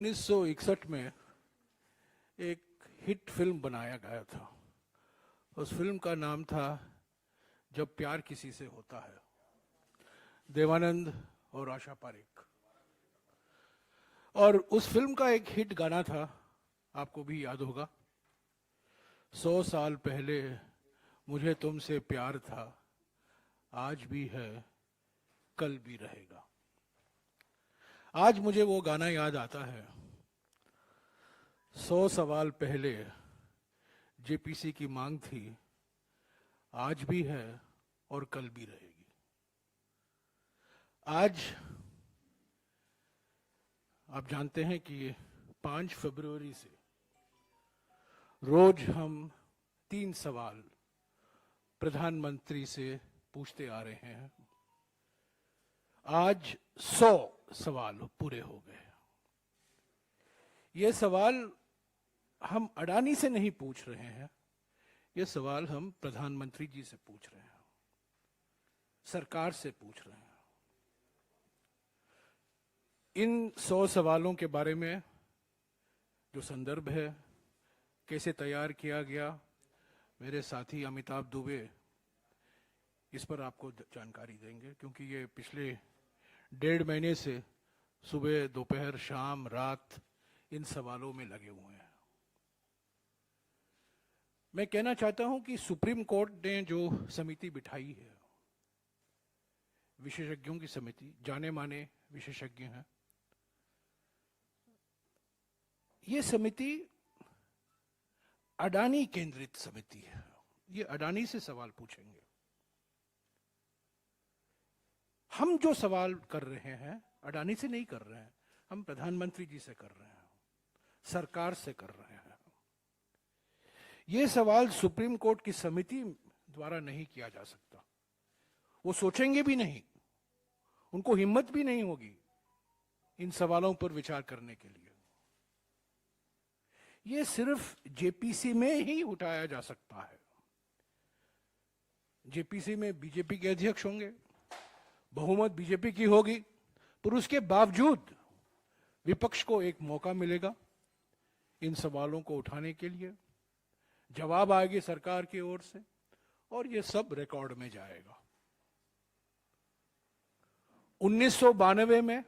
1961 में एक hit film बनाया गया था। उस फिल्म का नाम था जब प्यार किसी से होता है। देवानंद और आशा पारेख। और उस फिल्म का एक हिट गाना था, आपको भी याद होगा, 100 साल पहले मुझे तुमसे प्यार था, आज भी है कल भी रहेगा। आज मुझे वो गाना याद आता है। 100 सवाल पहले जेपीसी की मांग थी, आज भी है और कल भी रहेगी। आज आप जानते हैं कि 5 फरवरी से रोज हम 3 सवाल प्रधानमंत्री से पूछते आ रहे हैं। आज 100 सवाल पूरे हो गए। ये सवाल हम अडानी से नहीं पूछ रहे हैं, ये सवाल हम प्रधानमंत्री जी से पूछ रहे हैं, सरकार से पूछ रहे हैं। इन 100 सवालों के बारे में जो संदर्भ है, कैसे तैयार किया गया, मेरे साथी अमिताभ दुबे इस पर आपको जानकारी देंगे, क्योंकि ये पिछले 1.5 महीने से सुबह दोपहर शाम रात इन सवालों में लगे हुए हैं। मैं कहना चाहता हूं कि सुप्रीम कोर्ट ने जो समिति बिठाई है, विशेषज्ञों की समिति, जाने माने विशेषज्ञ हैं, ये समिति अडानी केंद्रित समिति है। ये अडानी से सवाल पूछेंगे। हम जो सवाल कर रहे हैं अडानी से नहीं कर रहे हैं, हम प्रधानमंत्री जी से कर रहे हैं, सरकार से कर रहे हैं। ये सवाल सुप्रीम कोर्ट की समिति द्वारा नहीं किया जा सकता। वो सोचेंगे भी नहीं, उनको हिम्मत भी नहीं होगी इन सवालों पर विचार करने के लिए। ये सिर्फ जेपीसी में ही उठाया जा सकता है। जेपीसी में बीजेपी के अध्यक्ष होंगे, बहुमत बीजेपी की होगी, पर उसके बावजूद विपक्ष को एक मौका मिलेगा इन सवालों को उठाने के लिए। जवाब आएगी सरकार की ओर से और ये सब रिकॉर्ड में जाएगा। 1992 में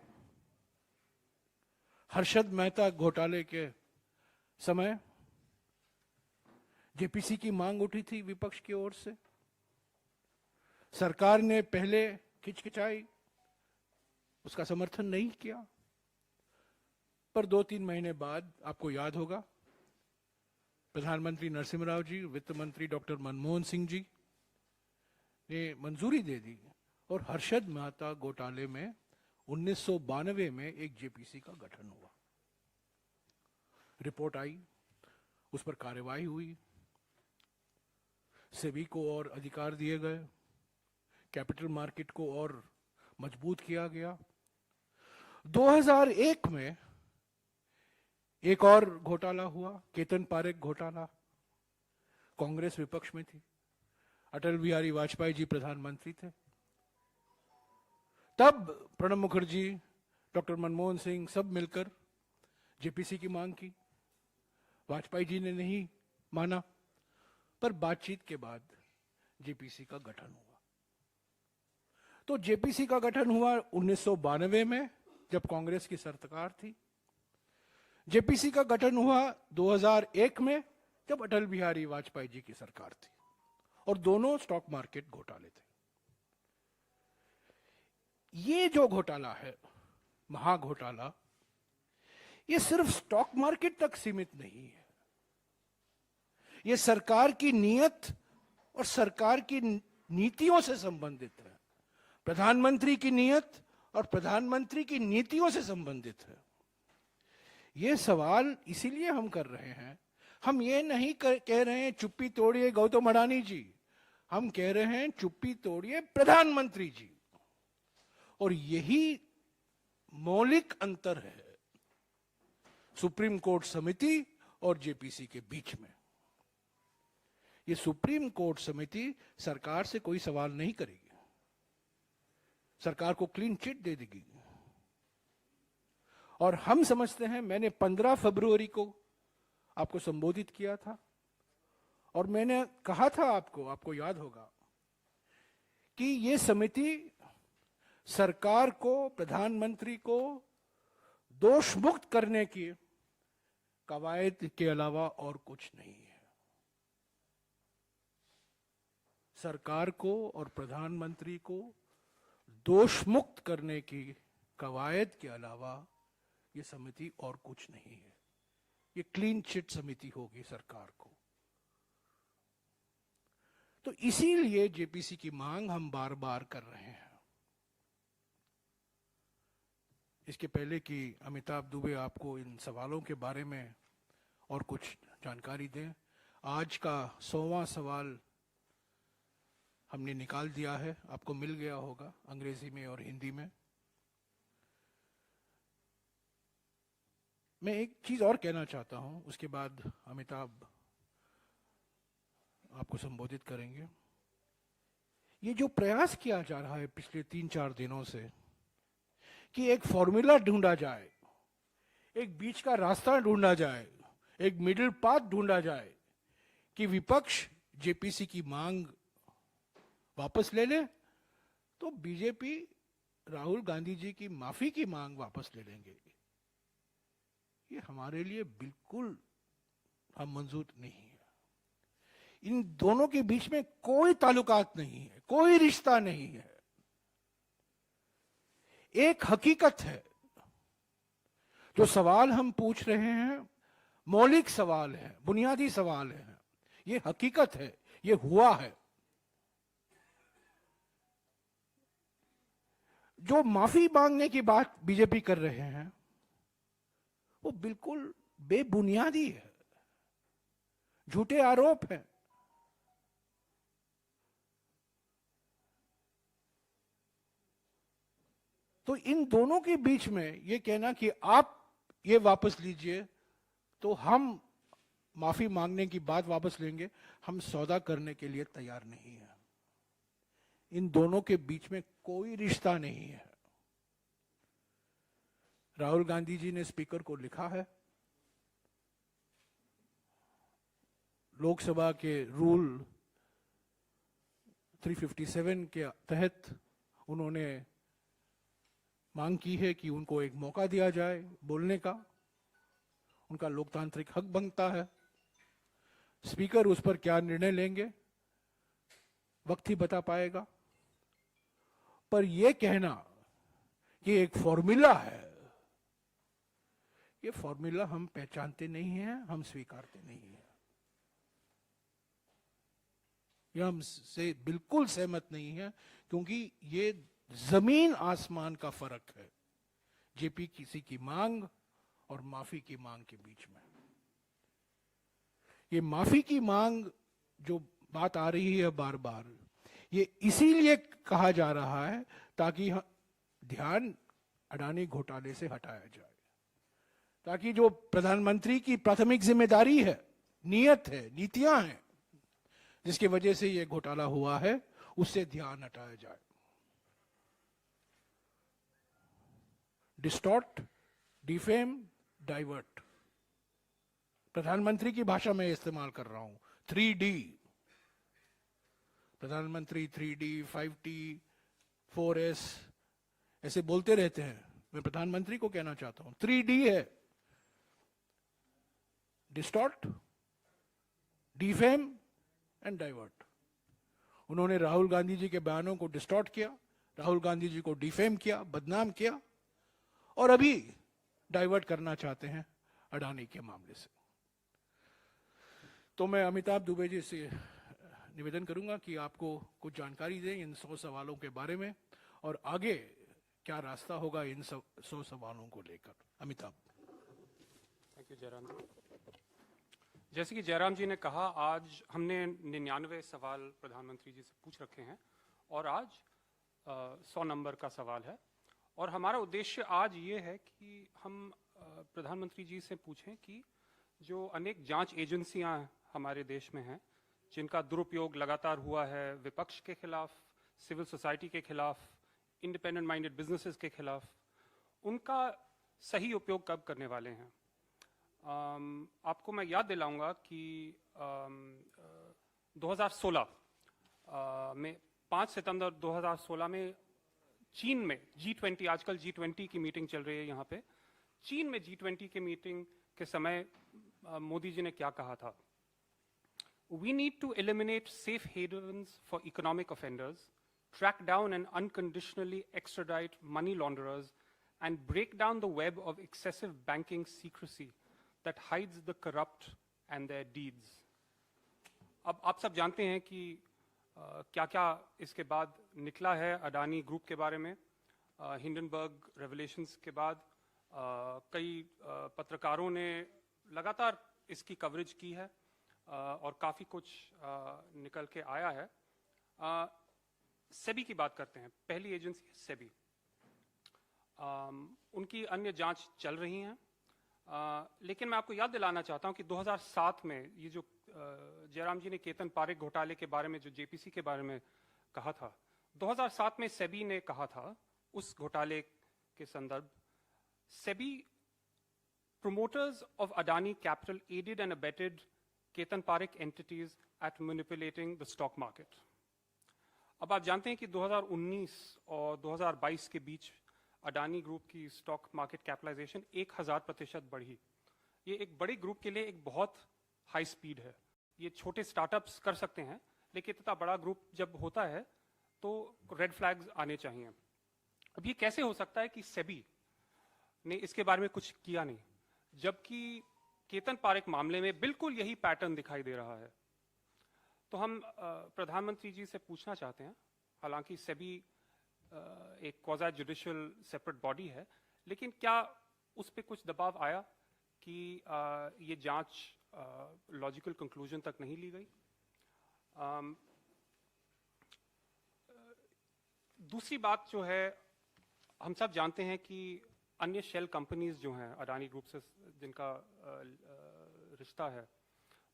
हर्षद मेहता घोटाले के समय जेपीसी की मांग उठी थी विपक्ष की ओर से। सरकार ने पहले खिचखिचाई, उसका समर्थन नहीं किया, पर 2-3 महीने बाद आपको याद होगा प्रधानमंत्री नरसिम्हा राव जी, वित्त मंत्री डॉक्टर मनमोहन सिंह जी ने मंजूरी दे दी और हर्षद मेहता घोटाले में 1992 में एक जेपीसी का गठन हुआ। रिपोर्ट आई, उस पर कार्रवाई हुई, सेबी को और अधिकार दिए गए, कैपिटल मार्केट को और मजबूत किया गया। 2001 में एक और घोटाला हुआ, केतन पारेख घोटाला। कांग्रेस विपक्ष में थी, अटल बिहारी वाजपेयी जी प्रधानमंत्री थे। तब प्रणब मुखर्जी, डॉक्टर मनमोहन सिंह सब मिलकर जेपीसी की मांग की। वाजपेयी जी ने नहीं माना, पर बातचीत के बाद जेपीसी का गठन हुआ। तो जेपीसी का गठन हुआ 1992 में, जब कांग्रेस की सरकार थी। जेपीसी का गठन हुआ 2001 में, जब अटल बिहारी वाजपेयी जी की सरकार थी, और दोनों स्टॉक मार्केट घोटाले थे। ये जो घोटाला है, महाघोटाला, ये सिर्फ स्टॉक मार्केट तक सीमित नहीं है। ये सरकार की नीयत और सरकार की नीतियों से संबंधित है। प्रधानमंत्री की नीयत और प्रधानमंत्री की नीतियों से संबंधित है। ये सवाल इसीलिए हम कर रहे हैं। हम ये नहीं कह रहे हैं चुप्पी तोड़िए गौतम अडानी जी, हम कह रहे हैं चुप्पी तोड़िए प्रधानमंत्री जी। और यही मौलिक अंतर है सुप्रीम कोर्ट समिति और जेपीसी के बीच में। ये सुप्रीम कोर्ट समिति सरकार से कोई सवाल नहीं करेगी, सरकार को क्लीन चिट दे देगी। और हम समझते हैं, मैंने 15 फरवरी को आपको संबोधित किया था और मैंने कहा था आपको याद होगा कि ये समिति सरकार को, प्रधानमंत्री को दोष मुक्त करने की कवायद के अलावा और कुछ नहीं है। सरकार को और प्रधानमंत्री को दोष मुक्त करने की कवायद के अलावा ये समिति और कुछ नहीं है। ये क्लीन चिट समिति होगी सरकार को। तो इसीलिए जेपीसी की मांग हम बार बार कर रहे हैं। इसके पहले कि अमिताभ दुबे आपको इन सवालों के बारे में और कुछ जानकारी दें, आज का 100वां सवाल हमने निकाल दिया है, आपको मिल गया होगा अंग्रेजी में और हिंदी में। मैं एक चीज और कहना चाहता हूं, उसके बाद अमिताभ आपको संबोधित करेंगे। ये जो प्रयास किया जा रहा है पिछले 3-4 दिनों से कि एक फॉर्मूला ढूंढा जाए, एक बीच का रास्ता ढूंढा जाए, एक मिडिल पाथ ढूंढा जाए कि विपक्ष जेपीसी की मांग वापस ले ले तो बीजेपी राहुल गांधी जी की माफी की मांग वापस ले लेंगे। ये हमारे लिए बिल्कुल हम मंजूर नहीं है। इन दोनों के बीच में कोई ताल्लुकात नहीं है, कोई रिश्ता नहीं है। एक हकीकत है, जो सवाल हम पूछ रहे हैं मौलिक सवाल है, बुनियादी सवाल है, ये हकीकत है, ये हुआ है। जो माफी मांगने की बात बीजेपी कर रहे हैं वो बिल्कुल बेबुनियादी है, झूठे आरोप हैं। तो इन दोनों के बीच में ये कहना कि आप ये वापस लीजिए तो हम माफी मांगने की बात वापस लेंगे, हम सौदा करने के लिए तैयार नहीं है। इन दोनों के बीच में कोई रिश्ता नहीं है। राहुल गांधी जी ने स्पीकर को लिखा है, लोकसभा के रूल 357 के तहत उन्होंने मांग की है कि उनको एक मौका दिया जाए बोलने का, उनका लोकतांत्रिक हक बनता है। स्पीकर उस पर क्या निर्णय लेंगे वक्त ही बता पाएगा। पर यह कहना कि एक फॉर्मूला है, ये फॉर्मूला हम पहचानते नहीं हैं, हम स्वीकारते नहीं हैं। यह हमसे बिल्कुल सहमत नहीं है, क्योंकि ये जमीन आसमान का फर्क है जेपीसी की मांग और माफी की मांग के बीच में। ये माफी की मांग जो बात आ रही है बार बार, ये इसीलिए कहा जा रहा है ताकि ध्यान अडानी घोटाले से हटाया जाए, ताकि जो प्रधानमंत्री की प्राथमिक जिम्मेदारी है, नियत है, नीतियां हैं, जिसकी वजह से यह घोटाला हुआ है, उससे ध्यान हटाया जाए। डिस्टॉर्ट, डिफेम, डाइवर्ट, प्रधानमंत्री की भाषा में इस्तेमाल कर रहा हूं। 3D, प्रधानमंत्री 3D, 5T, 4S ऐसे बोलते रहते हैं। मैं प्रधानमंत्री को कहना चाहता हूं 3D है, डिस्टॉर्ट, डिफेम एंड डाइवर्ट। उन्होंने राहुल गांधी जी के बयानों को डिस्टॉर्ट किया, राहुल गांधी जी को डिफेम किया, बदनाम किया, और अभी डाइवर्ट करना चाहते हैं अडानी के मामले से। तो मैं अमिताभ दुबे जी से निवेदन करूंगा कि आपको कुछ जानकारी दें इन 100 सवालों के बारे में और आगे क्या रास्ता होगा इन 100 सवालों को लेकर। अमिताभ। थैंक यू जयराम जी। जैसे कि जयराम जी ने कहा, आज हमने 99 सवाल प्रधानमंत्री जी से पूछ रखे हैं और आज 100 नंबर का सवाल है। और हमारा उद्देश्य आज ये है कि हम प्रधानमंत्री जी से पूछें कि जो अनेक जांच एजेंसियां हमारे देश में हैं, जिनका दुरुपयोग लगातार हुआ है विपक्ष के खिलाफ, सिविल सोसाइटी के खिलाफ, इंडिपेंडेंट माइंडेड बिजनेसेस के खिलाफ, उनका सही उपयोग कब करने वाले हैं। आपको मैं याद दिलाऊंगा कि 2016 में 5 सितंबर 2016 में चीन में G20, आजकल G20 की मीटिंग चल रही है यहाँ पे, चीन में G20 की मीटिंग के समय मोदी जी ने क्या कहा था। We need to eliminate safe havens for economic offenders, track down and unconditionally extradite money launderers, and break down the web of excessive banking secrecy that hides the corrupt and their deeds. अब आप सब जानते हैं कि क्या-क्या इसके बाद निकला है अडानी ग्रुप के बारे में। हिंडनबर्ग रेवलेशंस के बाद कई पत्रकारों ने लगातार इसकी कवरेज की है और काफ़ी कुछ निकल के आया है। सेबी की बात करते हैं। पहली एजेंसी है सेबी। उनकी अन्य जांच चल रही हैं, लेकिन मैं आपको याद दिलाना चाहता हूं कि 2007 में ये जो जयराम जी ने केतन पारेख घोटाले के बारे में जो जेपीसी के बारे में कहा था, 2007 में सेबी ने कहा था उस घोटाले के संदर्भ, SEBI promoters of Adani Capital aided and abetted Ketan Parekh entities at manipulating the stock market. अब आप जानते हैं कि 2019 और 2022 के बीच अडानी ग्रुप की स्टॉक मार्केट कैपिटलाइजेशन 1000% बढ़ी। ये एक बड़े ग्रुप के लिए एक बहुत हाई स्पीड है। ये छोटे स्टार्टअप्स कर सकते हैं, लेकिन इतना बड़ा ग्रुप जब होता है तो रेड फ्लैग्स आने चाहिए। अब ये कैसे हो सकता है कि सेबी ने इसके बारे में कुछ किया नहीं, जबकि केतन पारेख मामले में बिल्कुल यही पैटर्न दिखाई दे रहा है। तो हम प्रधानमंत्री जी से पूछना चाहते हैं, हालांकि सेबी एक क्वाज़ी जुडिशियल सेपरेट बॉडी है, लेकिन क्या उस पर कुछ दबाव आया कि ये जांच लॉजिकल कंक्लूजन तक नहीं ली गई। दूसरी बात जो है, हम सब जानते हैं कि अन्य शेल कंपनीज जो हैं अडानी ग्रुप से जिनका रिश्ता है,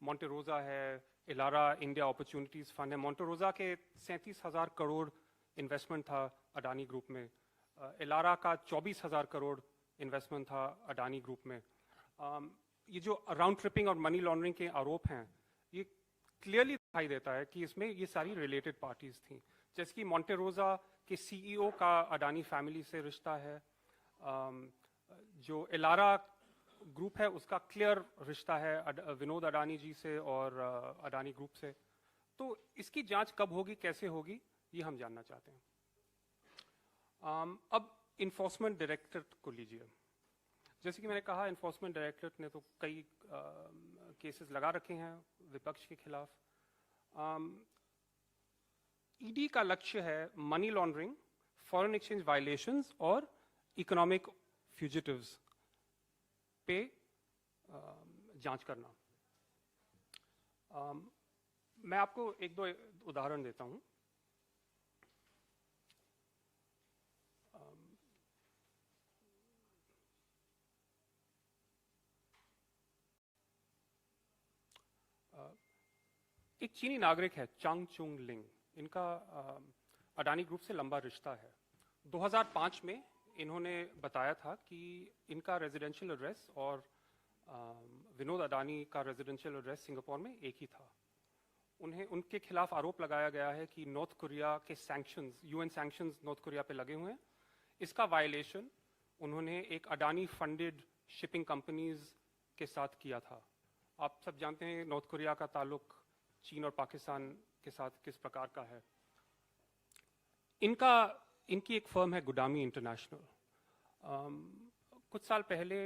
मोंटेरोजा है, इलारा इंडिया अपॉर्चुनिटीज फंड है। मोंटेरोजा के 37,000 करोड़ इन्वेस्टमेंट था अडानी ग्रुप में, इलारा का 24,000 करोड़ इन्वेस्टमेंट था अडानी ग्रुप में। ये जो राउंड ट्रिपिंग और मनी लॉन्ड्रिंग के आरोप हैं, ये क्लियरली दिखाई देता है कि इसमें ये सारी रिलेटेड पार्टीज थी। जैसे कि मोंटेरोजा के सीईओ का अडानी फैमिली से रिश्ता है, जो इलारा ग्रुप है उसका क्लियर रिश्ता है विनोद अडानी जी से और अडानी ग्रुप से। तो इसकी जांच कब होगी, कैसे होगी, ये हम जानना चाहते हैं। अब इन्फोर्समेंट डायरेक्टरेट को लीजिए। जैसे कि मैंने कहा, इन्फोर्समेंट डायरेक्टरेट ने तो कई केसेस लगा रखे हैं विपक्ष के खिलाफ। ईडी का लक्ष्य है money laundering, foreign exchange violations और इकोनॉमिक फ्यूजिटिव्स पे जांच करना। मैं आपको एक दो उदाहरण देता हूं। एक चीनी नागरिक है चांग चुंग लिंग, इनका अडानी ग्रुप से लंबा रिश्ता है। 2005 में इन्होंने बताया था कि इनका रेजिडेंशियल एड्रेस और विनोद अडानी का रेजिडेंशियल एड्रेस सिंगापुर में एक ही था। उनके खिलाफ आरोप लगाया गया है कि नॉर्थ कोरिया के sanctions, UN sanctions north Korea पे लगे हुए हैं। इसका वायलेशन उन्होंने एक अडानी फंडेड शिपिंग कंपनीज के साथ किया था। आप सब जानते हैं नॉर्थ कोरिया का ताल्लुक चीन और पाकिस्तान के साथ किस प्रकार का है। इनकी एक फर्म है गुडामी इंटरनेशनल। कुछ साल पहले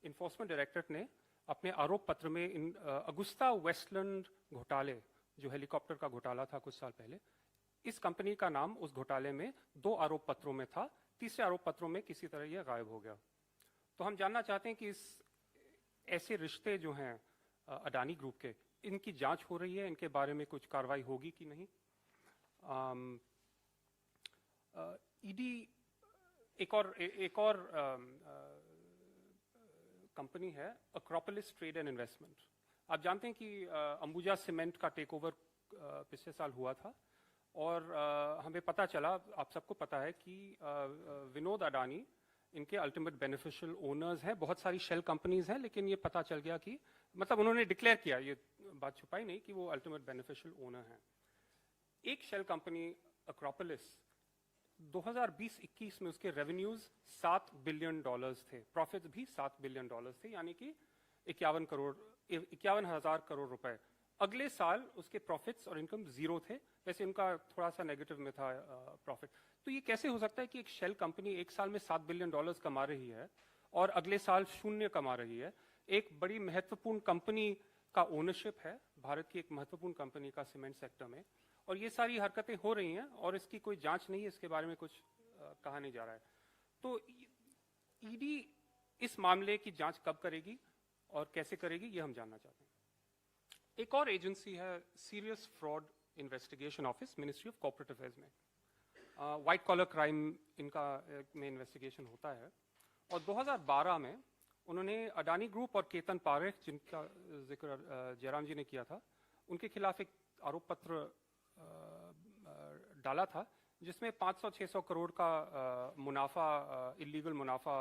इन्फोर्समेंट डायरेक्टरेट ने अपने आरोप पत्र में अगुस्ता वेस्टलैंड घोटाले, जो हेलीकॉप्टर का घोटाला था कुछ साल पहले, इस कंपनी का नाम उस घोटाले में 2 आरोप पत्रों में था। तीसरे आरोप पत्रों में किसी तरह यह गायब हो गया। तो हम जानना चाहते हैं कि ऐसे रिश्ते जो हैं अडानी ग्रुप के, इनकी जांच हो रही है, इनके बारे में कुछ कार्रवाई होगी कि नहीं। ईडी एक और कंपनी है अक्रोपोलिस ट्रेड एंड इन्वेस्टमेंट। आप जानते हैं कि अंबुजा सीमेंट का टेक ओवर पिछले साल हुआ था और हमें पता चला, आप सबको पता है कि विनोद अडानी इनके अल्टीमेट बेनिफिशियल ओनर्स हैं। बहुत सारी शेल कंपनीज हैं, लेकिन ये पता चल गया कि मतलब उन्होंने डिक्लेयर किया, ये बात छुपाई नहीं, कि वो अल्टीमेट बेनिफिशियल ओनर हैं। एक शेल कंपनी अक्रोपोलिस 2020-21 में उसके रेवेन्यूज $7 बिलियन थे, प्रॉफिट्स भी $7 बिलियन थे, यानी कि 51,000 करोड़ रुपए। अगले साल उसके प्रॉफिट्स और इनकम जीरो थे, वैसे उनका थोड़ा सा नेगेटिव में था प्रॉफिट। तो ये कैसे हो सकता है कि एक शेल कंपनी एक साल में $7 बिलियन कमा रही है और अगले साल शून्य कमा रही है? एक बड़ी महत्वपूर्ण कंपनी का ओनरशिप है, भारत की एक महत्वपूर्ण कंपनी का सीमेंट सेक्टर में, और ये सारी हरकतें हो रही हैं और इसकी कोई जांच नहीं है, इसके बारे में कुछ कहा नहीं जा रहा है। तो ईडी इस मामले की जांच कब करेगी और कैसे करेगी, ये हम जानना चाहते हैं। एक और एजेंसी है serious fraud investigation office, ministry of corporate affairs में। वाइट कॉलर क्राइम इनका में इन्वेस्टिगेशन होता है, और 2012 में उन्होंने अडानी ग्रुप और केतन पारेख, जिनका जिक्र जयराम जी ने किया था, उनके खिलाफ एक आरोप पत्र डाला था, जिसमें 500-600 करोड़ का मुनाफा, इलीगल मुनाफा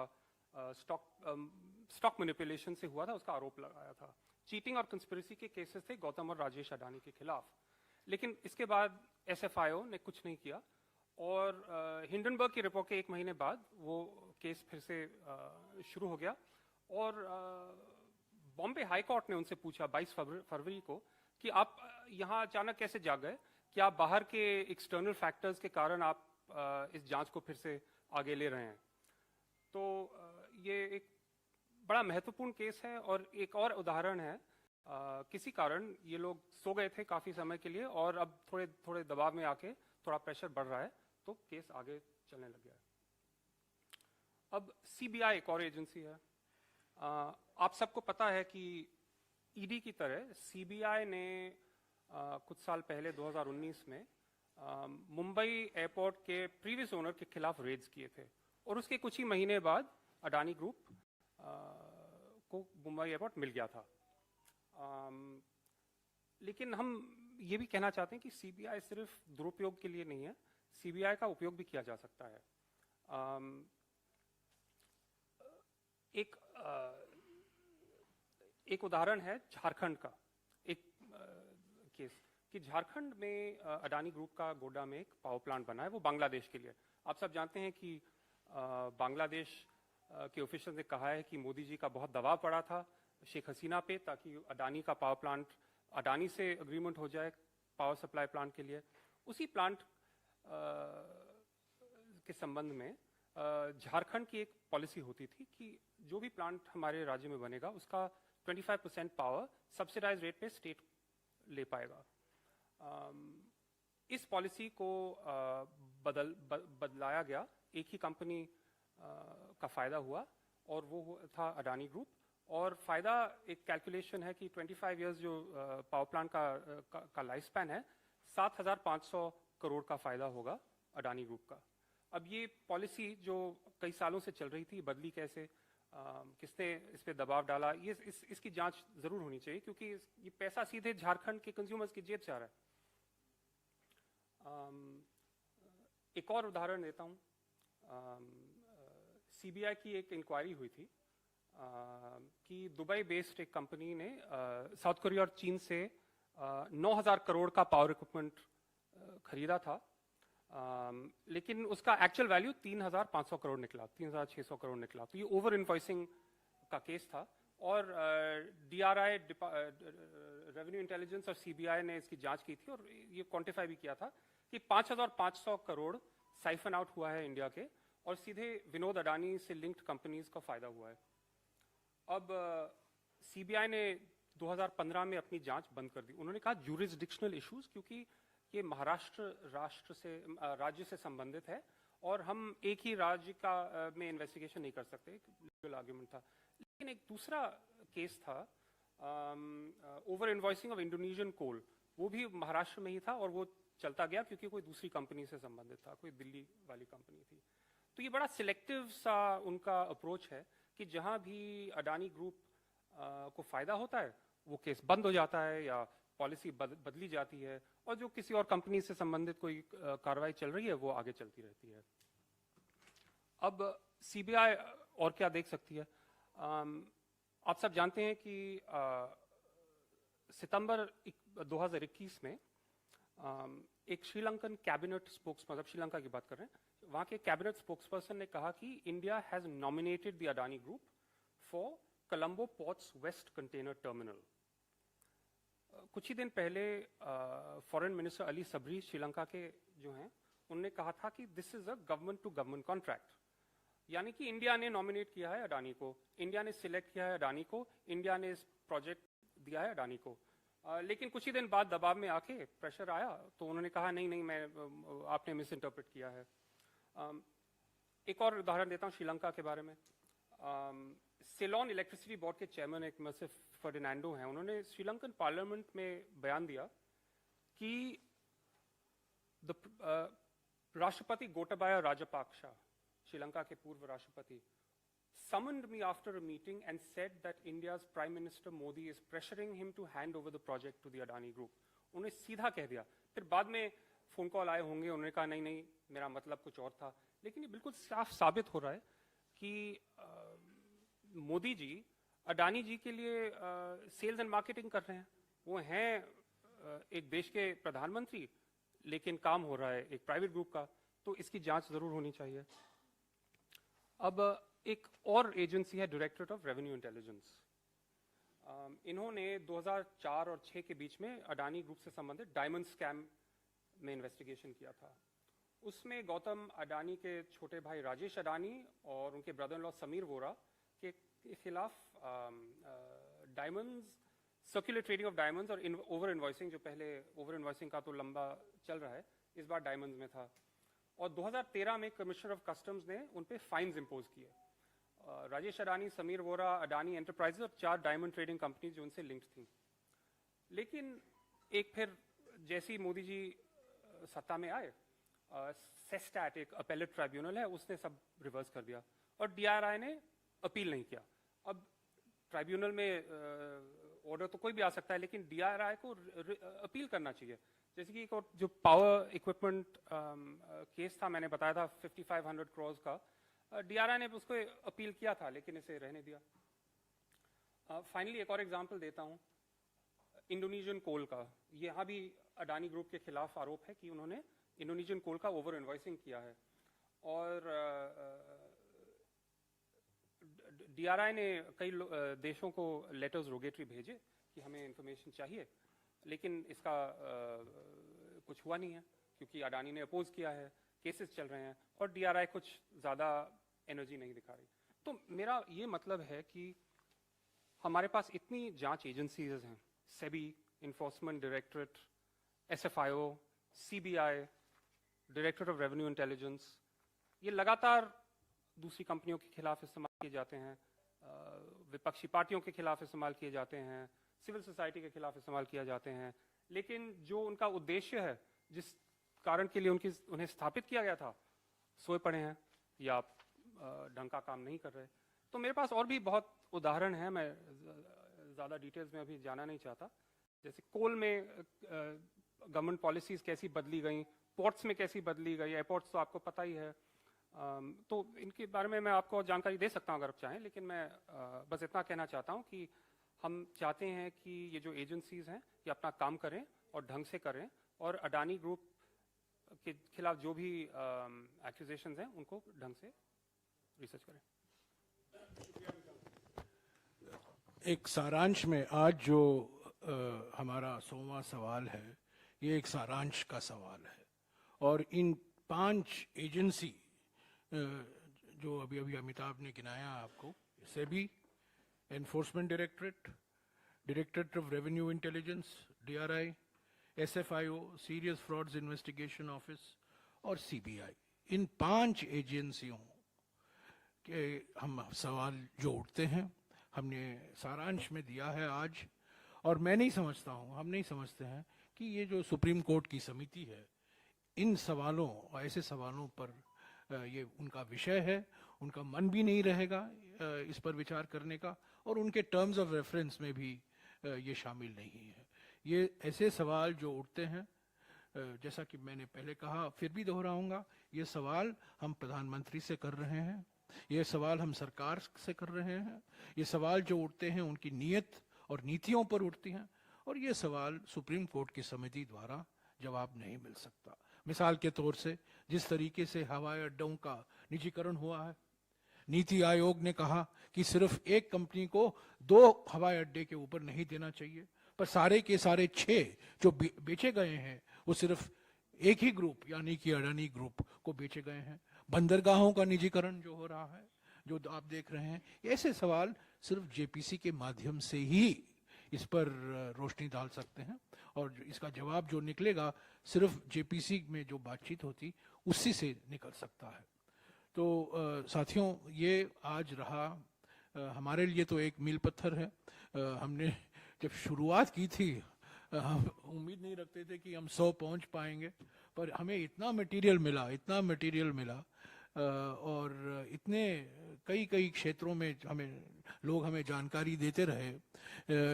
स्टॉक मैनिपुलेशन से हुआ था, उसका आरोप लगाया था। चीटिंग और कंस्पिरेसी के केसेस थे गौतम और राजेश अडानी के खिलाफ। लेकिन इसके बाद एसएफआईओ ने कुछ नहीं किया, और हिंडनबर्ग की रिपोर्ट के 1 महीने बाद वो केस फिर से शुरू हो गया, और बॉम्बे हाई कोर्ट ने उनसे पूछा 22 फरवरी को कि आप यहाँ अचानक कैसे जा गए, कि आप बाहर के एक्सटर्नल फैक्टर्स के कारण आप इस जांच को फिर से आगे ले रहे हैं। तो ये एक बड़ा महत्वपूर्ण केस है, और एक और उदाहरण है, किसी कारण ये लोग सो गए थे काफी समय के लिए, और अब थोड़े थोड़े दबाव में आके थोड़ा प्रेशर बढ़ रहा है, तो केस आगे चलने लग गया है। अब सीबीआई एक और एजेंसी है। आप सबको पता है कि ईडी की तरह सीबीआई ने कुछ साल पहले 2019 में मुंबई एयरपोर्ट के प्रीवियस ओनर के खिलाफ रेड्स किए थे, और उसके कुछ ही महीने बाद अडानी ग्रुप को मुंबई एयरपोर्ट मिल गया था। लेकिन हम ये भी कहना चाहते हैं कि सीबीआई सिर्फ दुरुपयोग के लिए नहीं है, सीबीआई का उपयोग भी किया जा सकता है। एक उदाहरण है झारखंड का, एक केस, कि झारखंड में अडानी ग्रुप का गोड्डा में एक पावर प्लांट बना है, वो बांग्लादेश के लिए। आप सब जानते हैं कि बांग्लादेश के ऑफिशियल ने कहा है कि मोदी जी का बहुत दबाव पड़ा था शेख हसीना पे, ताकि अडानी का पावर प्लांट, अडानी से एग्रीमेंट हो जाए पावर सप्लाई प्लांट के लिए। उसी प्लांट के संबंध में झारखंड की एक पॉलिसी होती थी कि जो भी प्लांट हमारे राज्य में बनेगा उसका 25% पावर सब्सिडाइज रेट पे स्टेट ले पाएगा। इस पॉलिसी को बदलाया गया, एक ही कंपनी का फायदा हुआ, और वो था अडानी ग्रुप। और फायदा, एक कैलकुलेशन है कि 25 इयर्स जो पावर प्लांट का लाइफ स्पैन है, 7,500 करोड़ का फायदा होगा अडानी ग्रुप का। अब ये पॉलिसी जो कई सालों से चल रही थी, बदली कैसे, किसने इस पे दबाव डाला, ये इसकी जांच जरूर होनी चाहिए, क्योंकि ये पैसा सीधे झारखंड के कंज्यूमर्स की जेब से आ रहा है। एक और उदाहरण देता हूँ। सीबीआई की एक इंक्वायरी हुई थी कि दुबई बेस्ड एक कंपनी ने साउथ कोरिया और चीन से 9,000 करोड़ का पावर इक्विपमेंट खरीदा था, लेकिन उसका एक्चुअल वैल्यू 3,500 करोड़ निकला, 3,600 करोड़ निकला। तो ये ओवर इन्वॉइसिंग का केस था, और डीआरआई, रेवेन्यू इंटेलिजेंस और सीबीआई ने इसकी जांच की थी, और ये क्वांटिफाई भी किया था कि 5,500 करोड़ साइफन आउट हुआ है इंडिया के, और सीधे विनोद अडानी से लिंक्ड कंपनीज का फायदा हुआ है। अब सीबीआई ने 2015 में अपनी जांच बंद कर दी। उन्होंने कहा ज्यूरिसडिक्शनल इश्यूज, क्योंकि ये महाराष्ट्र राज्य से संबंधित है, और हम एक ही राज्य का में इन्वेस्टिगेशन नहीं कर सकते, लीगल आर्ग्यूमेंट था। लेकिन एक दूसरा केस था, ओवर इन्वॉइसिंग ऑफ इंडोनेशियन कोल, वो भी महाराष्ट्र में ही था, और वो चलता गया क्योंकि कोई दूसरी कंपनी से संबंधित था, कोई दिल्ली वाली कंपनी थी। तो ये बड़ा सिलेक्टिव सा उनका अप्रोच है कि जहां भी अडानी ग्रुप को फायदा होता है वो केस बंद हो जाता है या पॉलिसी बदली जाती है, और जो किसी और कंपनी से संबंधित कोई कार्रवाई चल रही है वो आगे चलती रहती है। अब सीबीआई और क्या देख सकती है? आप सब जानते हैं कि सितंबर 2021 में एक श्रीलंकन कैबिनेट स्पोक्स, मतलब श्रीलंका की बात कर रहे हैं, वहां के कैबिनेट स्पोक्सपर्सन ने कहा कि India has nominated the Adani group for Colombo ports west container terminal. कुछ ही दिन पहले फॉरेन मिनिस्टर अली सबरी श्रीलंका के जो हैं, उन्होंने कहा था कि this is a government to government contract, यानी कि इंडिया ने नॉमिनेट किया है अडानी को, इंडिया ने सिलेक्ट किया है अडानी को, इंडिया ने इस प्रोजेक्ट दिया है अडानी को। लेकिन कुछ ही दिन बाद दबाव में आके प्रेशर आया तो उन्होंने कहा नहीं नहीं, मैं आपने मिस इंटरप्रेट किया है। एक और उदाहरण देता हूँ श्रीलंका के बारे में। सिलोन इलेक्ट्रिसिटी बोर्ड के चेयरमैन एक मसिफ फर्डिनांडो हैं, उन्होंने श्रीलंकन पार्लियामेंट में बयान दिया कि राष्ट्रपति गोटाबाया राजपक्षे, श्रीलंका के पूर्व राष्ट्रपति, summoned me after a meeting and said that India's Prime Minister Modi is pressuring him to hand over the project to the Adani Group. उन्होंने सीधा कह दिया। फिर बाद में फोन कॉल आए होंगे, उन्होंने कहा नहीं नहीं मेरा मतलब कुछ और था, लेकिन ये बिल्कुल साफ साबित हो रहा है कि मोदी जी अडानी जी के लिए सेल्स एंड मार्केटिंग कर रहे हैं। वो हैं एक देश के प्रधानमंत्री, लेकिन काम हो रहा है एक प्राइवेट ग्रुप का, तो इसकी जांच जरूर होनी चाहिए। अब एक और एजेंसी है डायरेक्टरेट ऑफ रेवेन्यू इंटेलिजेंस। इन्होंने 2004 और 6 के बीच में अडानी ग्रुप से संबंधित डायमंड स्कैम में इन्वेस्टिगेशन किया था। उसमें गौतम अडानी के छोटे भाई राजेश अडानी और उनके brother in law Sameer Vora के खिलाफ diamonds, circular trading of diamonds और ओवर इन्वॉइसिंग, जो पहले ओवर इन्वॉइसिंग का तो लंबा चल रहा है, इस बार डायमंड्स में था। और 2013 में कमिश्नर ऑफ कस्टम्स ने उन पे फाइन्स इंपोज किए। राजेश अडानी, समीर वोरा, अडानी एंटरप्राइजेस और 4 डायमंड ट्रेडिंग कंपनीज जो उनसे लिंक्ड थी। लेकिन एक फिर जैसे ही मोदी जी सत्ता में आए, सेस्टैट एक अपेलेट ट्राइब्यूनल है, उसने सब रिवर्स कर दिया और डीआरआई ने अपील नहीं किया। अब ट्राइब्यूनल में ऑर्डर तो कोई भी आ सकता है, लेकिन डीआरआई को अपील करना चाहिए। जैसे कि एक और जो पावर इक्विपमेंट केस था, मैंने बताया था 5500 करोड़ का, डीआरआई ने उसको अपील किया था लेकिन इसे रहने दिया। फाइनली एक और एग्जांपल देता हूं, इंडोनेशियन कोल का। यहाँ भी अडानी ग्रुप के खिलाफ आरोप है कि उन्होंने इंडोनेशियन कोल का ओवर इन्वॉइसिंग किया है और डीआरआई ने कई देशों को लेटर्स रोगेटरी भेजे कि हमें इंफॉर्मेशन चाहिए, लेकिन इसका कुछ हुआ नहीं है क्योंकि अडानी ने अपोज किया है, केसेस चल रहे हैं और डीआरआई कुछ ज़्यादा एनर्जी नहीं दिखा रही। तो मेरा ये मतलब है कि हमारे पास इतनी जांच एजेंसीज हैं, SEBI, enforcement directorate, SFIO, CBI, directorate of revenue intelligence, ये लगातार दूसरी कंपनियों के खिलाफ इस्तेमाल किए जाते हैं, विपक्षी पार्टियों के खिलाफ इस्तेमाल किए जाते हैं, सिविल सोसाइटी के खिलाफ इस्तेमाल किया जाते हैं, लेकिन जो उनका उद्देश्य है, जिस कारण के लिए उन्हें स्थापित किया गया था, सोए पड़े हैं या ढंग का काम नहीं कर रहे। तो मेरे पास और भी बहुत उदाहरण हैं, मैं ज़्यादा डिटेल्स में अभी जाना नहीं चाहता। जैसे कोल में गवर्नमेंट पॉलिसीज कैसी बदली गई, पोर्ट्स में कैसी बदली गई, एयरपोर्ट्स तो आपको पता ही है। तो इनके बारे में मैं आपको जानकारी दे सकता हूं अगर आप चाहें, लेकिन मैं बस इतना कहना चाहता हूं कि हम चाहते हैं कि ये जो एजेंसीज हैं ये अपना काम करें और ढंग से करें और अडानी ग्रुप के खिलाफ जो भी एक्यूजेशंस हैं उनको ढंग से रिसर्च करें। एक सारांश में आज जो हमारा 100वां सवाल है, ये एक सारांश का सवाल है और इन 5 एजेंसी जो अभी अभी अमिताभ ने गिनाया आपको, SEBI, enforcement directorate, directorate of revenue intelligence, DRI, SFIO, serious frauds investigation office और सीबीआई, इन 5 एजेंसियों के हम सवाल जो उठते हैं हमने सारांश में दिया है आज। और मैं नहीं समझता हूं, हम नहीं समझते हैं कि ये जो सुप्रीम कोर्ट की समिति है, इन सवालों, ऐसे सवालों पर ये उनका विषय है, उनका मन भी नहीं रहेगा इस पर विचार करने का और उनके टर्म्स ऑफ रेफरेंस में भी ये शामिल नहीं है। ये ऐसे सवाल जो उठते हैं, जैसा कि मैंने पहले कहा, फिर भी दोहराऊंगा, ये सवाल हम प्रधानमंत्री से कर रहे हैं, ये सवाल हम सरकार से कर रहे हैं। ये सवाल जो उठते हैं उनकी नीयत और नीतियों पर उठती हैं, और ये सवाल सुप्रीम कोर्ट की समिति द्वारा जवाब नहीं मिल सकता। मिसाल के तौर से जिस तरीके से हवाई अड्डों का निजीकरण हुआ है, नीति आयोग ने कहा कि सिर्फ एक कंपनी को 2 हवाई अड्डे के ऊपर नहीं देना चाहिए, पर सारे के सारे 6 जो बेचे गए हैं वो सिर्फ एक ही ग्रुप यानी कि अडानी ग्रुप को बेचे गए हैं। बंदरगाहों का निजीकरण जो हो रहा है, जो आप देख रहे हैं, ऐसे सवाल सिर्फ जेपीसी के माध्यम से ही इस पर रोशनी डाल सकते हैं, और इसका जवाब जो निकलेगा सिर्फ जेपीसी में जो बातचीत होती उसी से निकल सकता है। तो साथियों, ये आज रहा हमारे लिए तो एक मील पत्थर है। हमने जब शुरुआत की थी हम उम्मीद नहीं रखते थे कि हम 100 पहुंच पाएंगे, पर हमें इतना मटेरियल मिला और इतने कई क्षेत्रों में हमें जानकारी देते रहे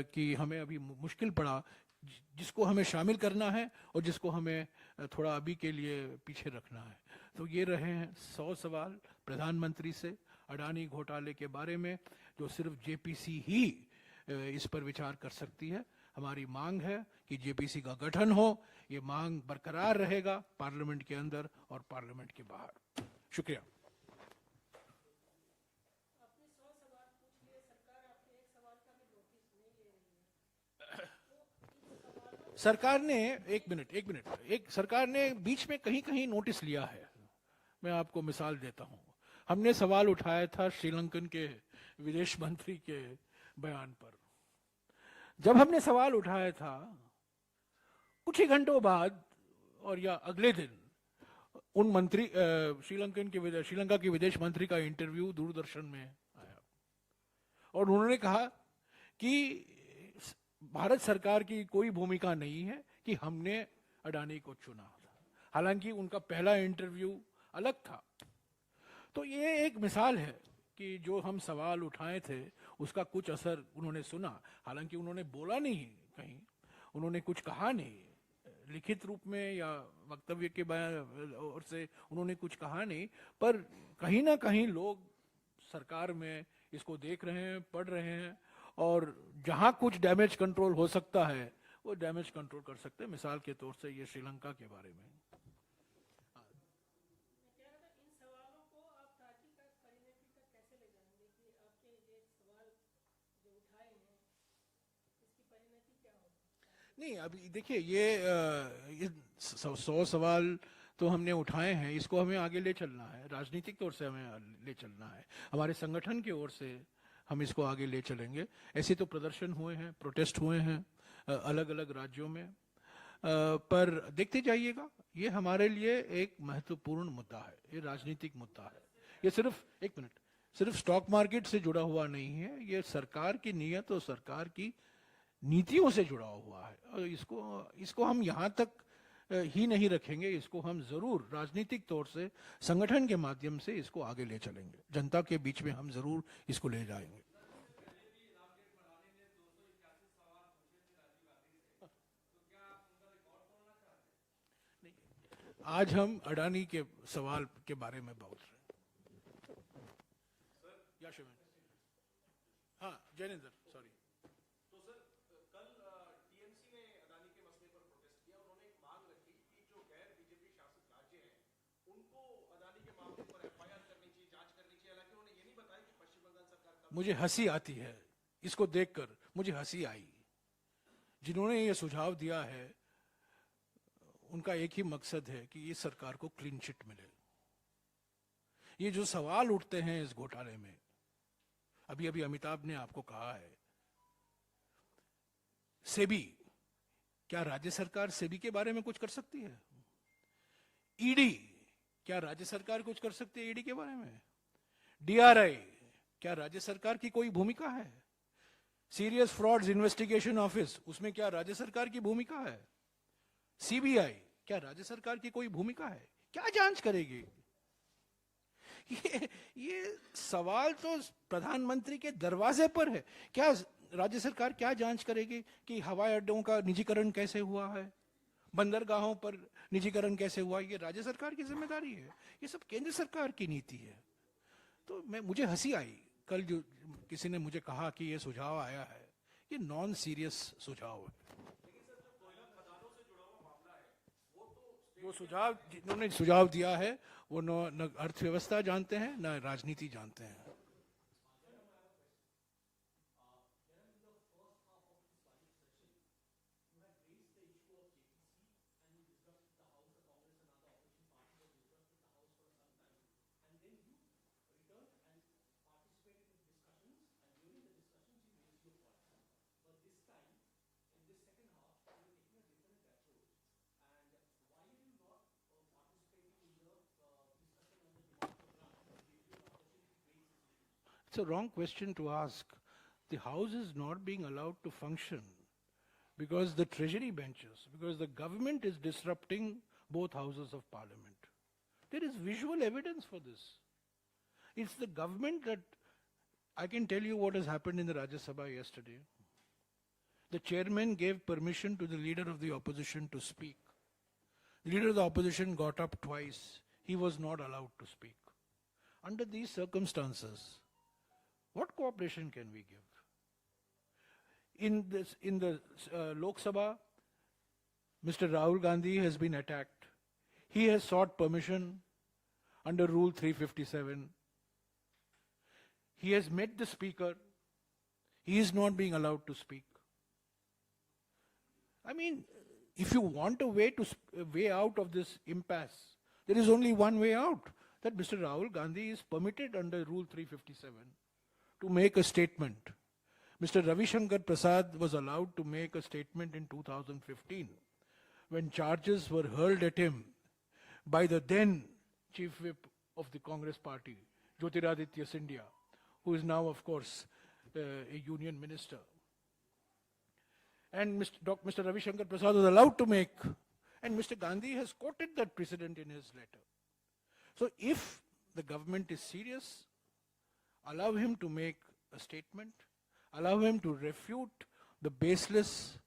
कि हमें अभी मुश्किल पड़ा जिसको हमें शामिल करना है और जिसको हमें थोड़ा अभी के लिए पीछे रखना है। तो ये रहे हैं 100 सवाल प्रधानमंत्री से अडानी घोटाले के बारे में, जो सिर्फ जेपीसी ही इस पर विचार कर सकती है। हमारी मांग है कि जेपीसी का गठन हो। ये मांग बरकरार रहेगा पार्लियामेंट के अंदर और पार्लियामेंट के बाहर। शुक्रिया। सरकार ने सरकार ने बीच में कहीं नोटिस लिया है। मैं आपको मिसाल देता हूं। हमने सवाल उठाया था श्रीलंकन के विदेश मंत्री के बयान पर। जब हमने सवाल उठाया था, कुछ ही घंटों बाद और या अगले दिन उन मंत्री श्रीलंका के विदेश मंत्री का इंटरव्यू दूरदर्शन में आया और उन्होंने कहा कि भारत सरकार की कोई भूमिका नहीं है कि हमने अडानी को चुना। हालांकि उनका पहला इंटरव्यू अलग था। तो ये एक मिसाल है कि जो हम सवाल उठाए थे उसका कुछ असर उन्होंने सुना। हालांकि उन्होंने बोला नहीं, कहीं उन्होंने कुछ कहा नहीं, लिखित रूप में या वक्तव्य के बयान और से उन्होंने कुछ कहा नहीं, पर कहीं ना कहीं लोग सरकार में इसको देख रहे हैं, पढ़ रहे हैं, और जहां कुछ डैमेज कंट्रोल हो सकता है वो डैमेज कंट्रोल कर सकते हैं। मिसाल के तौर से ये श्रीलंका के बारे में। नहीं, अभी देखिए ये 100 सवाल तो हमने उठाए हैं, इसको हमें आगे ले चलना है, राजनीतिक तौर से हमें ले चलना है, हमारे संगठन की ओर से हम इसको आगे ले चलेंगे। ऐसे तो प्रदर्शन हुए हैं, प्रोटेस्ट हुए हैं अलग अलग राज्यों में, पर देखते जाइएगा, ये हमारे लिए एक महत्वपूर्ण मुद्दा है, ये राजनीतिक मुद्दा है। ये सिर्फ स्टॉक मार्केट से जुड़ा हुआ नहीं है, ये सरकार की नीयत और सरकार की नीतियों से जुड़ा हुआ है। और इसको हम यहाँ तक ही नहीं रखेंगे, इसको हम जरूर राजनीतिक तौर से संगठन के माध्यम से इसको आगे ले चलेंगे, जनता के बीच में हम जरूर इसको ले जाएंगे। आज हम अडानी के सवाल के बारे में बोल रहे हैं। हाँ, जैनेंद्र, सॉरी। मुझे हंसी आती है इसको देखकर, मुझे हंसी आई। जिन्होंने ये सुझाव दिया है उनका एक ही मकसद है कि ये सरकार को क्लीन चिट मिले। ये जो सवाल उठते हैं इस घोटाले में, अभी अभी अमिताभ ने आपको कहा है, सेबी, क्या राज्य सरकार सेबी के बारे में कुछ कर सकती है? ईडी, क्या राज्य सरकार कुछ कर सकती है ईडी के बारे में? डीआरआई, क्या राज्य सरकार की कोई भूमिका है? सीरियस फ्रॉड्स इन्वेस्टिगेशन ऑफिस, उसमें क्या राज्य सरकार की भूमिका है? सीबीआई, क्या राज्य सरकार की कोई भूमिका है? क्या जांच करेगी? ये सवाल तो प्रधानमंत्री के दरवाजे पर है। क्या राज्य सरकार क्या जांच करेगी कि हवाई अड्डों का निजीकरण कैसे हुआ है, बंदरगाहों पर निजीकरण कैसे हुआ? ये राज्य सरकार की जिम्मेदारी है, ये सब केंद्र सरकार की नीति है। तो मुझे हंसी आई कल जो किसी ने मुझे कहा कि ये सुझाव आया है, ये नॉन सीरियस सुझाव है। जो सुझाव जिन्होंने सुझाव दिया है वो न अर्थव्यवस्था जानते हैं न राजनीति जानते हैं। It's a wrong question to ask. The House is not being allowed to function because the treasury benches, because the government is disrupting both houses of parliament. There is visual evidence for this. It's the government that, I can tell you what has happened in the Rajya Sabha yesterday. The chairman gave permission to the leader of the opposition to speak. The leader of the opposition got up twice. He was not allowed to speak. Under these circumstances, what cooperation can we give? In the Lok Sabha, Mr. Rahul Gandhi has been attacked. He has sought permission under Rule 357. He has met the speaker. He is not being allowed to speak. I mean, if you want a way out of this impasse, there is only one way out. That Mr. Rahul Gandhi is permitted under Rule 357 to make a statement. Mr. Ravi Shankar Prasad was allowed to make a statement in 2015 when charges were hurled at him by the then chief whip of the Congress party, Jyotiraditya Scindia, who is now, of course, a union minister. And Mr. Ravi Shankar Prasad was allowed to make, and Mr. Gandhi has quoted that precedent in his letter. So if the government is serious, allow him to make a statement, allow him to refute the baseless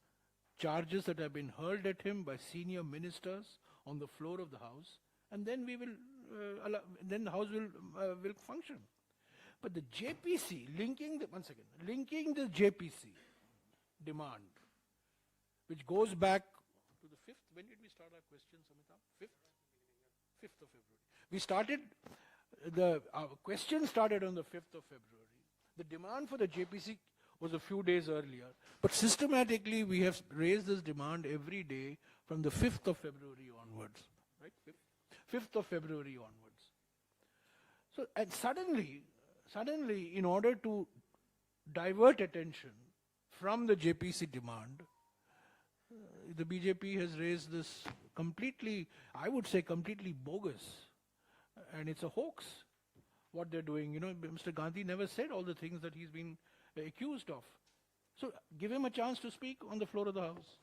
charges that have been hurled at him by senior ministers on the floor of the House, and then we will then the House will function. But the JPC linking the JPC demand, which goes back to the 5th. When did we start our questions, Amitabh? 5th of February. Our question started on the 5th of February. The demand for the JPC was a few days earlier, but systematically we have raised this demand every day from the 5th of February onwards, right? 5th of February onwards. So, and suddenly, in order to divert attention from the JPC demand, the BJP has raised this completely, I would say completely bogus, and it's a hoax what they're doing. You know, Mr. Gandhi never said all the things that he's been accused of. So give him a chance to speak on the floor of the House.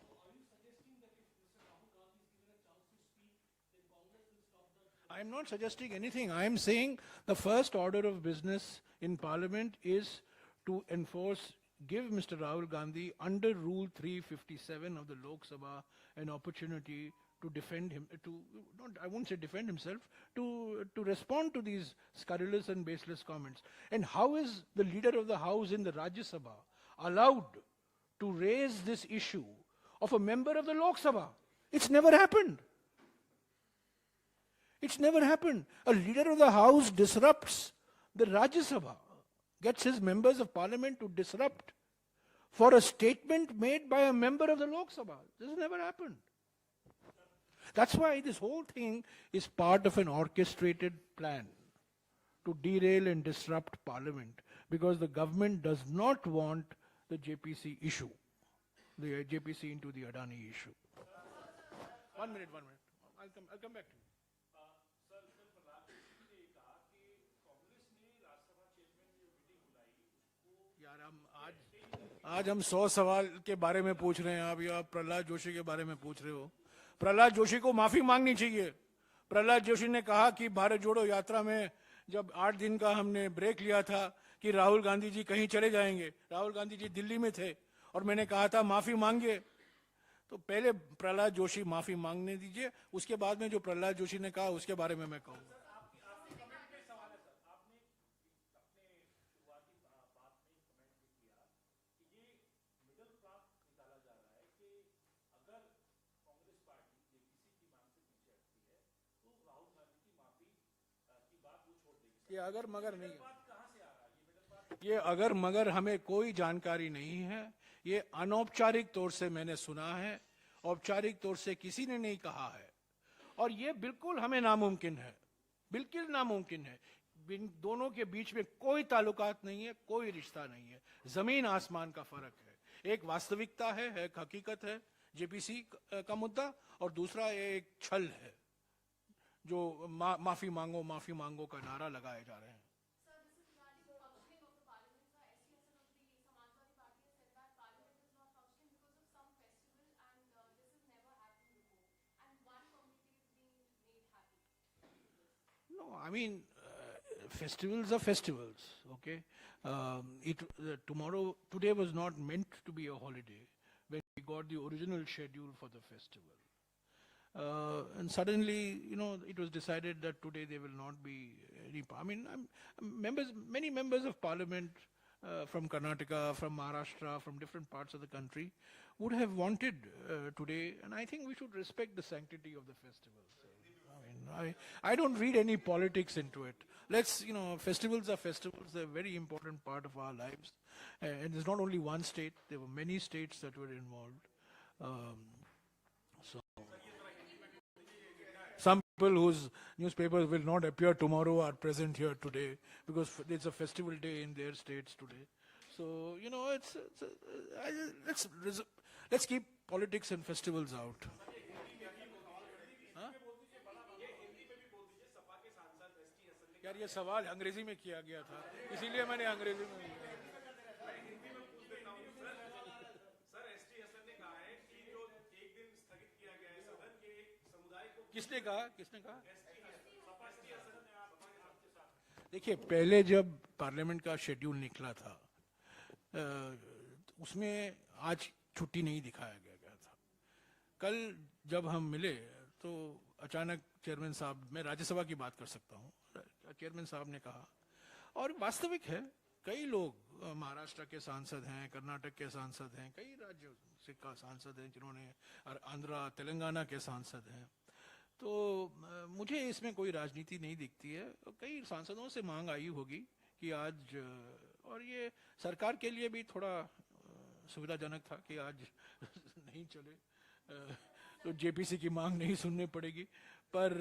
I'm not suggesting anything. I'm saying the first order of business in Parliament is to give Mr. Rahul Gandhi under Rule 357 of the Lok Sabha an opportunity to defend him, I won't say defend himself, to respond to these scurrilous and baseless comments. And how is the leader of the House in the Rajya Sabha allowed to raise this issue of a member of the Lok Sabha? It's never happened. It's never happened. A leader of the House disrupts the Rajya Sabha, gets his members of parliament to disrupt for a statement made by a member of the Lok Sabha. This has never happened. That's why this whole thing is part of an orchestrated plan to derail and disrupt parliament, because the government does not want the JPC issue, the JPC into the Adani issue. 1 minute. I'll come back to you. आज हम 100 सवाल के बारे में पूछ रहे हैं, अभी आप प्रहलाद जोशी के बारे में पूछ रहे हो। प्रहलाद जोशी को माफी मांगनी चाहिए। प्रहलाद जोशी ने कहा कि भारत जोड़ो यात्रा में जब 8 दिन का हमने ब्रेक लिया था कि राहुल गांधी जी कहीं चले जाएंगे, राहुल गांधी जी दिल्ली में थे और मैंने कहा था माफी मांगिए। तो पहले प्रहलाद जोशी माफी मांगने दीजिए, उसके बाद में जो प्रहलाद जोशी ने कहा उसके बारे में मैं कहूँगा। ये अगर मगर नहीं है, ये अगर मगर हमें कोई जानकारी नहीं है। ये अनौपचारिक तौर से मैंने सुना है, औपचारिक तौर से किसी ने नहीं कहा है। और ये बिल्कुल हमें नामुमकिन है, बिल्कुल नामुमकिन है। इन दोनों के बीच में कोई ताल्लुकात नहीं है, कोई रिश्ता नहीं है, जमीन आसमान का फर्क है। एक वास्तविकता है, एक हकीकत है जेपीसी का मुद्दा, और दूसरा एक छल है जो माफी मांगो का नारा लगाए जा रहे हैं। No, I mean, festivals are festivals, okay? Today was not meant to be a holiday when we got the original schedule for the festival. And suddenly, it was decided that today there will not be any. I mean, many members of parliament from Karnataka, from Maharashtra, from different parts of the country would have wanted today, and I think we should respect the sanctity of the festival. So, I don't read any politics into it. Festivals are festivals. They're a very important part of our lives. And there's not only one state, there were many states that were involved. So, some people whose newspapers will not appear tomorrow are present here today because it's a festival day in their states today. So, let's keep politics and festivals out. यार ये सवाल अंग्रेजी में किया गया था, इसीलिए मैंने अंग्रेजी में सर एसटी हसन ने कहा है कि जो एक दिन स्थगित किया गया है सदन के एक समुदाय को किसने कहा देखिए, पहले जब पार्लियामेंट का शेड्यूल निकला था उसमें आज छुट्टी नहीं दिखाया गया था। कल जब हम मिले तो अचानक चेयरमैन साहब, मैं राज्यसभा की बात कर सकता हूँ, चेयरमैन साहब ने कहा, और वास्तविक है, कई लोग महाराष्ट्र के सांसद हैं, कर्नाटक के सांसद हैं, कई राज्यों से का सांसद हैं जिन्होंने, और आंध्रा तेलंगाना के सांसद हैं। तो मुझे इसमें कोई राजनीति नहीं दिखती है। कई सांसदों से मांग आई होगी कि आज, और ये सरकार के लिए भी थोड़ा सुविधाजनक था कि आज नहीं चले, तो जेपीसी की मांग नहीं सुननी पड़ेगी। पर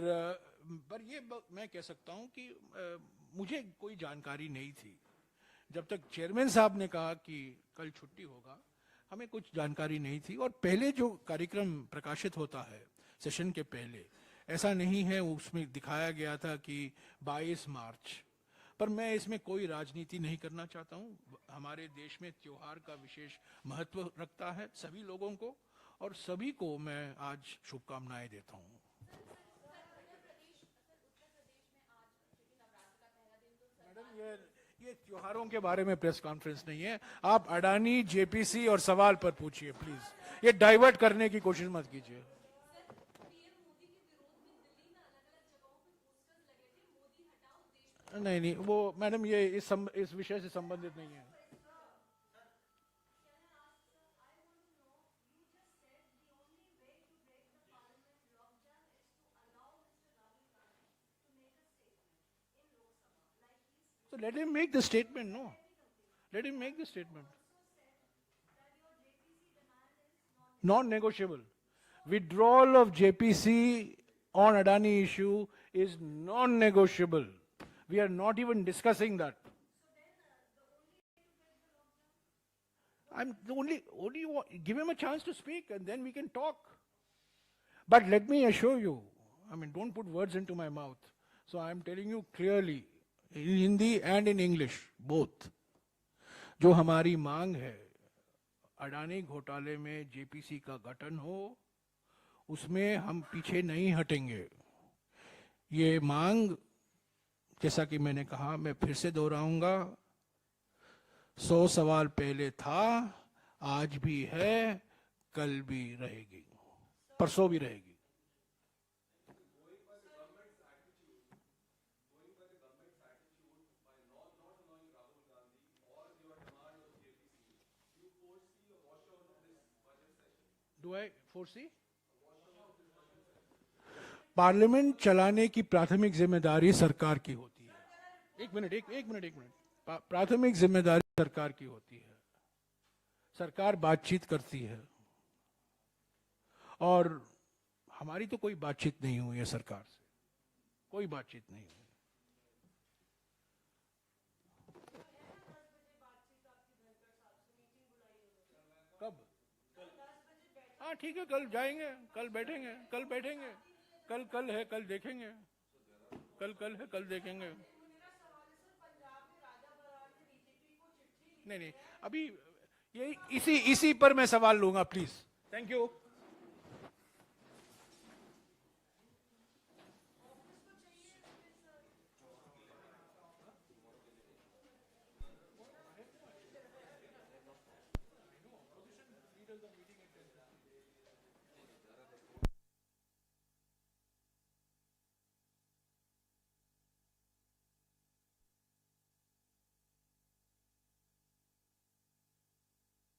ये मैं कह सकता हूं कि मुझे कोई जानकारी नहीं थी। जब तक चेयरमैन साहब ने कहा कि कल छुट्टी होगा, हमें कुछ जानकारी नहीं थी। और पहले जो कार्यक्रम प्रकाशित होता है सेशन के पहले, ऐसा नहीं है, उसमें दिखाया गया था कि 22 मार्च, पर मैं इसमें कोई राजनीति नहीं करना चाहता हूं। हमारे देश में त्योहार का विशेष महत्व रखता है सभी लोगों को, और सभी को मैं आज शुभकामनाएं देता हूं। मैडम, ये त्योहारों के बारे में प्रेस कॉन्फ्रेंस नहीं है। आप अडानी, जेपीसी और सवाल पर पूछिए प्लीज, ये डाइवर्ट करने की कोशिश मत कीजिए। नहीं, वो मैडम, ये इस विषय से संबंधित नहीं है। So let him make the statement, no? Let him make the statement. Non-negotiable. Withdrawal of JPC on Adani issue is non-negotiable. We are not even discussing that. I'm the only give him a chance to speak and then we can talk. But let me assure you, don't put words into my mouth. So I'm telling you clearly, in Hindi and in English, both. जो हमारी मांग है, अडानी घोटाले में JPC का गठन हो, उसमें हम पीछे नहीं हटेंगे। ये मांग, जैसा कि मैंने कहा, मैं फिर से दोहराऊंगा, 100 सवाल पहले था, आज भी है, कल भी रहेगी, परसों भी रहेगी। Do I foresee? पार्लियामेंट चलाने की प्राथमिक जिम्मेदारी सरकार की होती है। एक मिनट। प्राथमिक जिम्मेदारी सरकार की होती है। सरकार बातचीत करती है और हमारी तो कोई बातचीत नहीं हुई है सरकार से, कोई बातचीत नहीं हुई। कब? हाँ ठीक है, कल जाएंगे, कल बैठेंगे, कल है, कल देखेंगे, कल है, कल देखेंगे। नहीं, अभी ये इसी पर मैं सवाल लूंगा, प्लीज। Thank you.